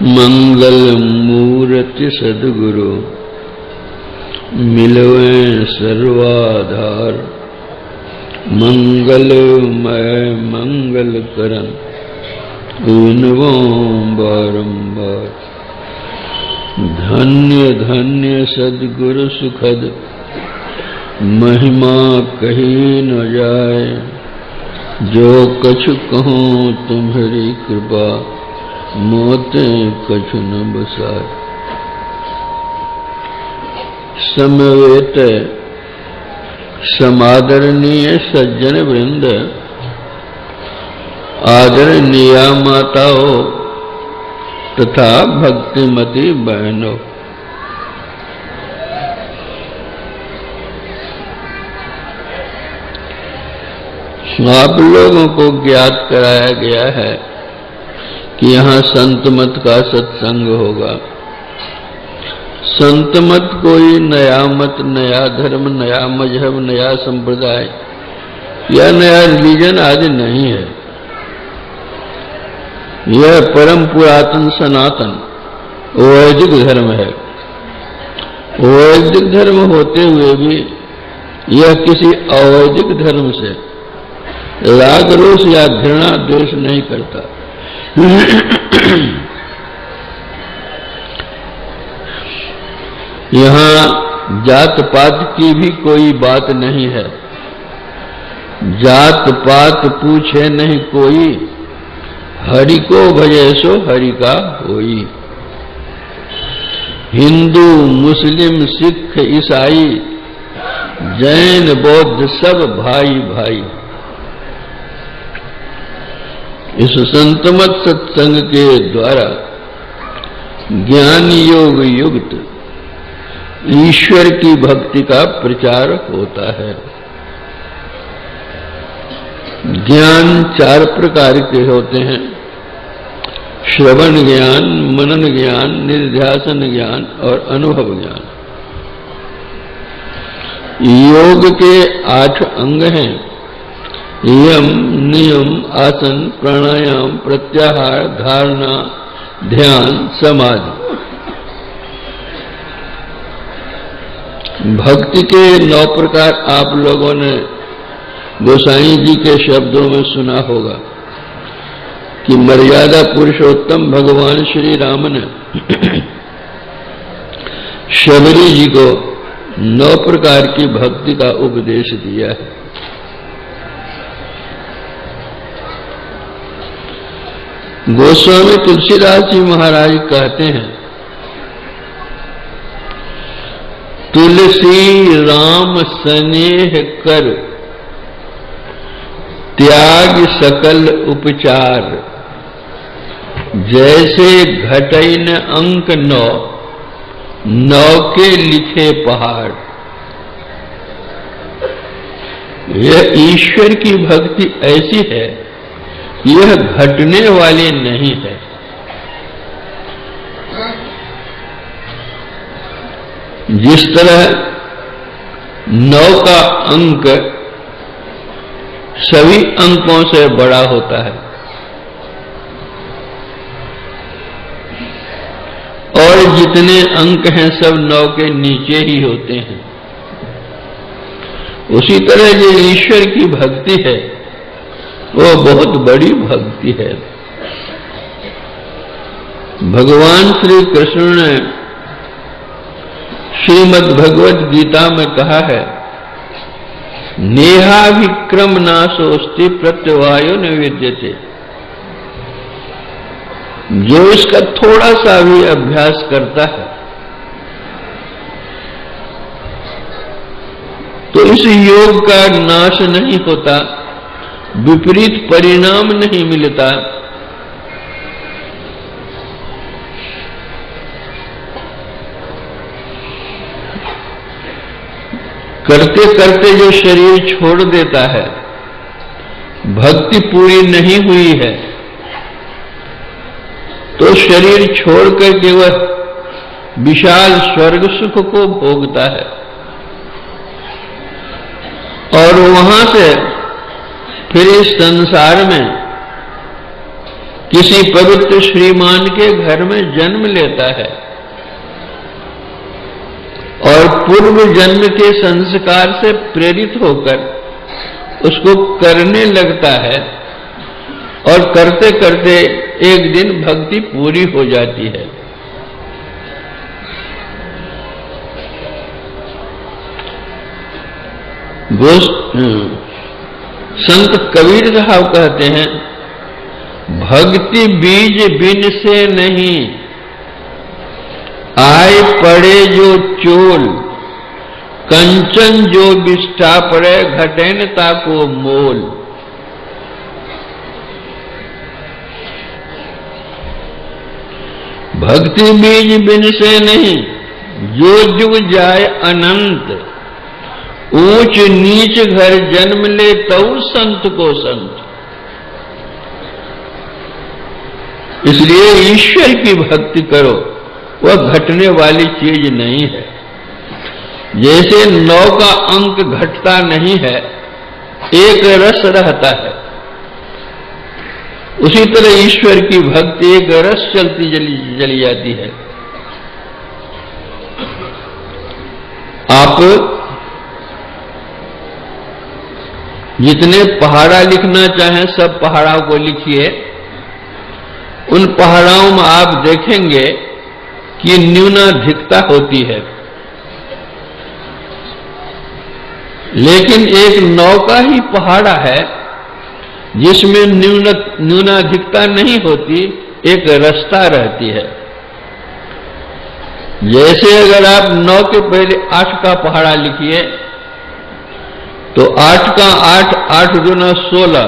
मंगल मूर्ति सद्गुरु मिलवे सर्वाधार, मंगलमय मंगल करन विनवो बारंबार। धन्य धन्य सद्गुरु सुखद महिमा कही न जाए, जो कछु कहूँ तुम्हारी कृपा मोते कछु न बसाए। समवेत समादरणीय सज्जन वृंद, आदरणीय माताओं तथा भक्तिमती बहनों, आप लोगों को ज्ञात कराया गया है कि यहाँ संत मत का सत्संग होगा। संत मत कोई नया मत, नया धर्म, नया मजहब, नया संप्रदाय या नया रिलीजन आदि नहीं है। यह परम पुरातन सनातन वैदिक धर्म है। वैदिक धर्म होते हुए भी यह किसी अवैदिक धर्म से राग रोष या घृणा द्वेष नहीं करता। यहाँ जात पात की भी कोई बात नहीं है। जात पात पूछे नहीं कोई, हरि को भजे सो हरि का होई। हिंदू मुस्लिम सिख ईसाई जैन बौद्ध सब भाई भाई। इस संतमत सत्संग के द्वारा ज्ञान योग युक्त ईश्वर की भक्ति का प्रचार होता है। ज्ञान चार प्रकार के होते हैं: श्रवण ज्ञान, मनन ज्ञान, निध्यासन ज्ञान और अनुभव ज्ञान। योग के 8 अंग हैं: यम, नियम, आसन, प्राणायाम, प्रत्याहार, धारणा, ध्यान, समाधि। भक्ति के 9 प्रकार आप लोगों ने गोसाई जी के शब्दों में सुना होगा कि मर्यादा पुरुषोत्तम भगवान श्री राम ने शबरी जी को 9 प्रकार की भक्ति का उपदेश दिया है। गोस्वामी तुलसीदास जी महाराज कहते हैं, तुलसी राम स्नेह कर त्याग सकल उपचार, जैसे घटैन अंक 9, 9 के लिखे पहाड़। यह ईश्वर की भक्ति ऐसी है, यह घटने वाली नहीं है। जिस तरह 9 का अंक सभी अंकों से बड़ा होता है और जितने अंक हैं सब 9 के नीचे ही होते हैं, उसी तरह जो ईश्वर की भक्ति है वो बहुत बड़ी भक्ति है। भगवान श्री कृष्ण ने श्रीमद् भगवत गीता में कहा है, नेहा विक्रम नाशोस्ति प्रत्यवायो न विद्यते। जो इसका थोड़ा सा भी अभ्यास करता है तो इस योग का नाश नहीं होता, विपरीत परिणाम नहीं मिलता। करते करते जो शरीर छोड़ देता है, भक्ति पूरी नहीं हुई है, तो शरीर छोड़कर के वह विशाल स्वर्ग सुख को भोगता है और वहां से फिर इस संसार में किसी पवित्र श्रीमान के घर में जन्म लेता है और पूर्व जन्म के संस्कार से प्रेरित होकर उसको करने लगता है और करते करते एक दिन भक्ति पूरी हो जाती है। संत कबीर साहब कहते हैं, भक्ति बीज बिन से नहीं, आए पड़े जो चोल, कंचन जो बिष्ठा पड़े घटेनता को मोल। भक्ति बीज बिन से नहीं, जो जुग जाए अनंत, ऊंच नीच घर जन्म ले तऊ संत को संत। इसलिए ईश्वर की भक्ति करो, वह घटने वाली चीज नहीं है। जैसे 9 का अंक घटता नहीं है, एक रस रहता है, उसी तरह ईश्वर की भक्ति एक रस चलती चली जाती है। आप जितने पहाड़ा लिखना चाहें सब पहाड़ों को लिखिए, उन पहाड़ों में आप देखेंगे कि न्यूनाधिकता होती है, लेकिन एक नौका ही पहाड़ा है जिसमें न्यूनाधिकता नहीं होती, एक रास्ता रहती है। जैसे अगर आप 9 के पहले 8 का पहाड़ा लिखिए तो 8 का 8, 8 दूना 16,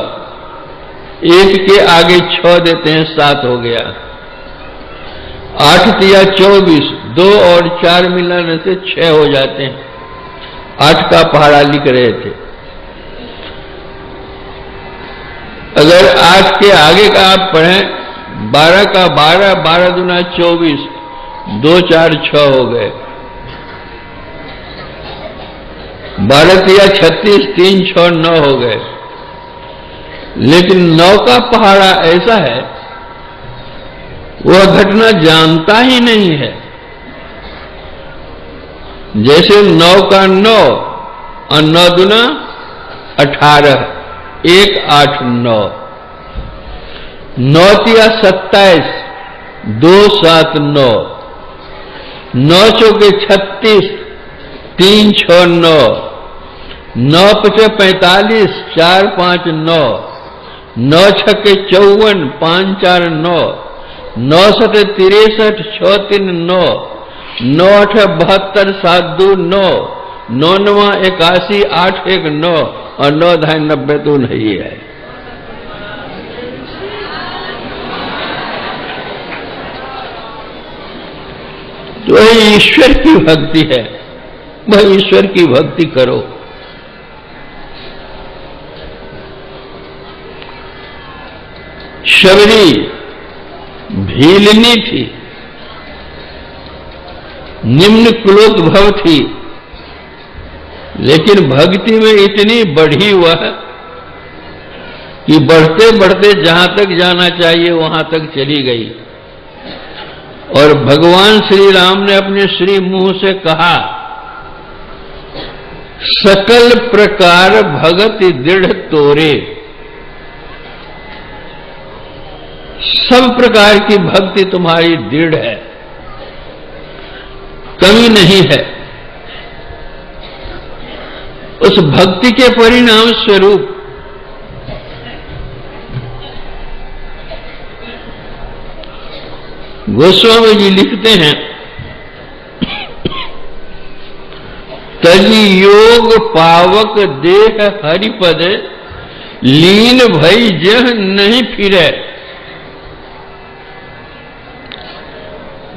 1 के आगे 6 देते हैं, 7 हो गया। 8 तिया 24, 2 और 4 मिलाने से 6 हो जाते हैं। 8 का पहाड़ा लिख रहे थे। अगर 8 के आगे का आप पढ़ें, 12 का 12, 12 दूना 24, 2 4 6 हो गए। 12 तिया 36, 3 6 9 हो गए। लेकिन 9 का पहाड़ा ऐसा है, वह घटना जानता ही नहीं है। जैसे 9 का 9 और 9 दूना 18, 1 8 9, 9 तिया 27, 2 7 9, 9 चौके 36, 3 6 9, 9 पचे 45, 4 5 9, 9 छक्के 54, 5 4 9, 9 सते 63, 6 3 9, 9 8 72, 7 2 9, 9 9 81, 8 1 9 और 9 ढाई 90 तो नहीं है। तो वह ईश्वर की भक्ति है, वह ईश्वर की भक्ति करो। शबरी भीलनी थी, निम्न कुलोद्भव थी, लेकिन भक्ति में इतनी बढ़ी वह कि बढ़ते बढ़ते जहां तक जाना चाहिए वहां तक चली गई। और भगवान श्री राम ने अपने श्री मुंह से कहा, सकल प्रकार भगत दृढ़ तोरे। सब प्रकार की भक्ति तुम्हारी दृढ़ है, कमी नहीं है। उस भक्ति के परिणाम स्वरूप गोस्वामी जी लिखते हैं, तजी योग पावक देह हरिपद, लीन भई जह नहीं फिरे।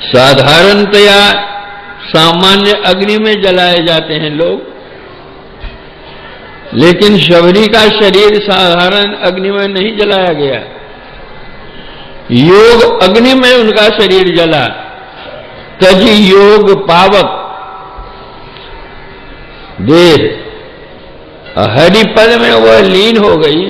साधारणतया सामान्य अग्नि में जलाए जाते हैं लोग, लेकिन शबरी का शरीर साधारण अग्नि में नहीं जलाया गया, योग अग्नि में उनका शरीर जला। तजी योग पावक देह हरिपद में वह लीन हो गई।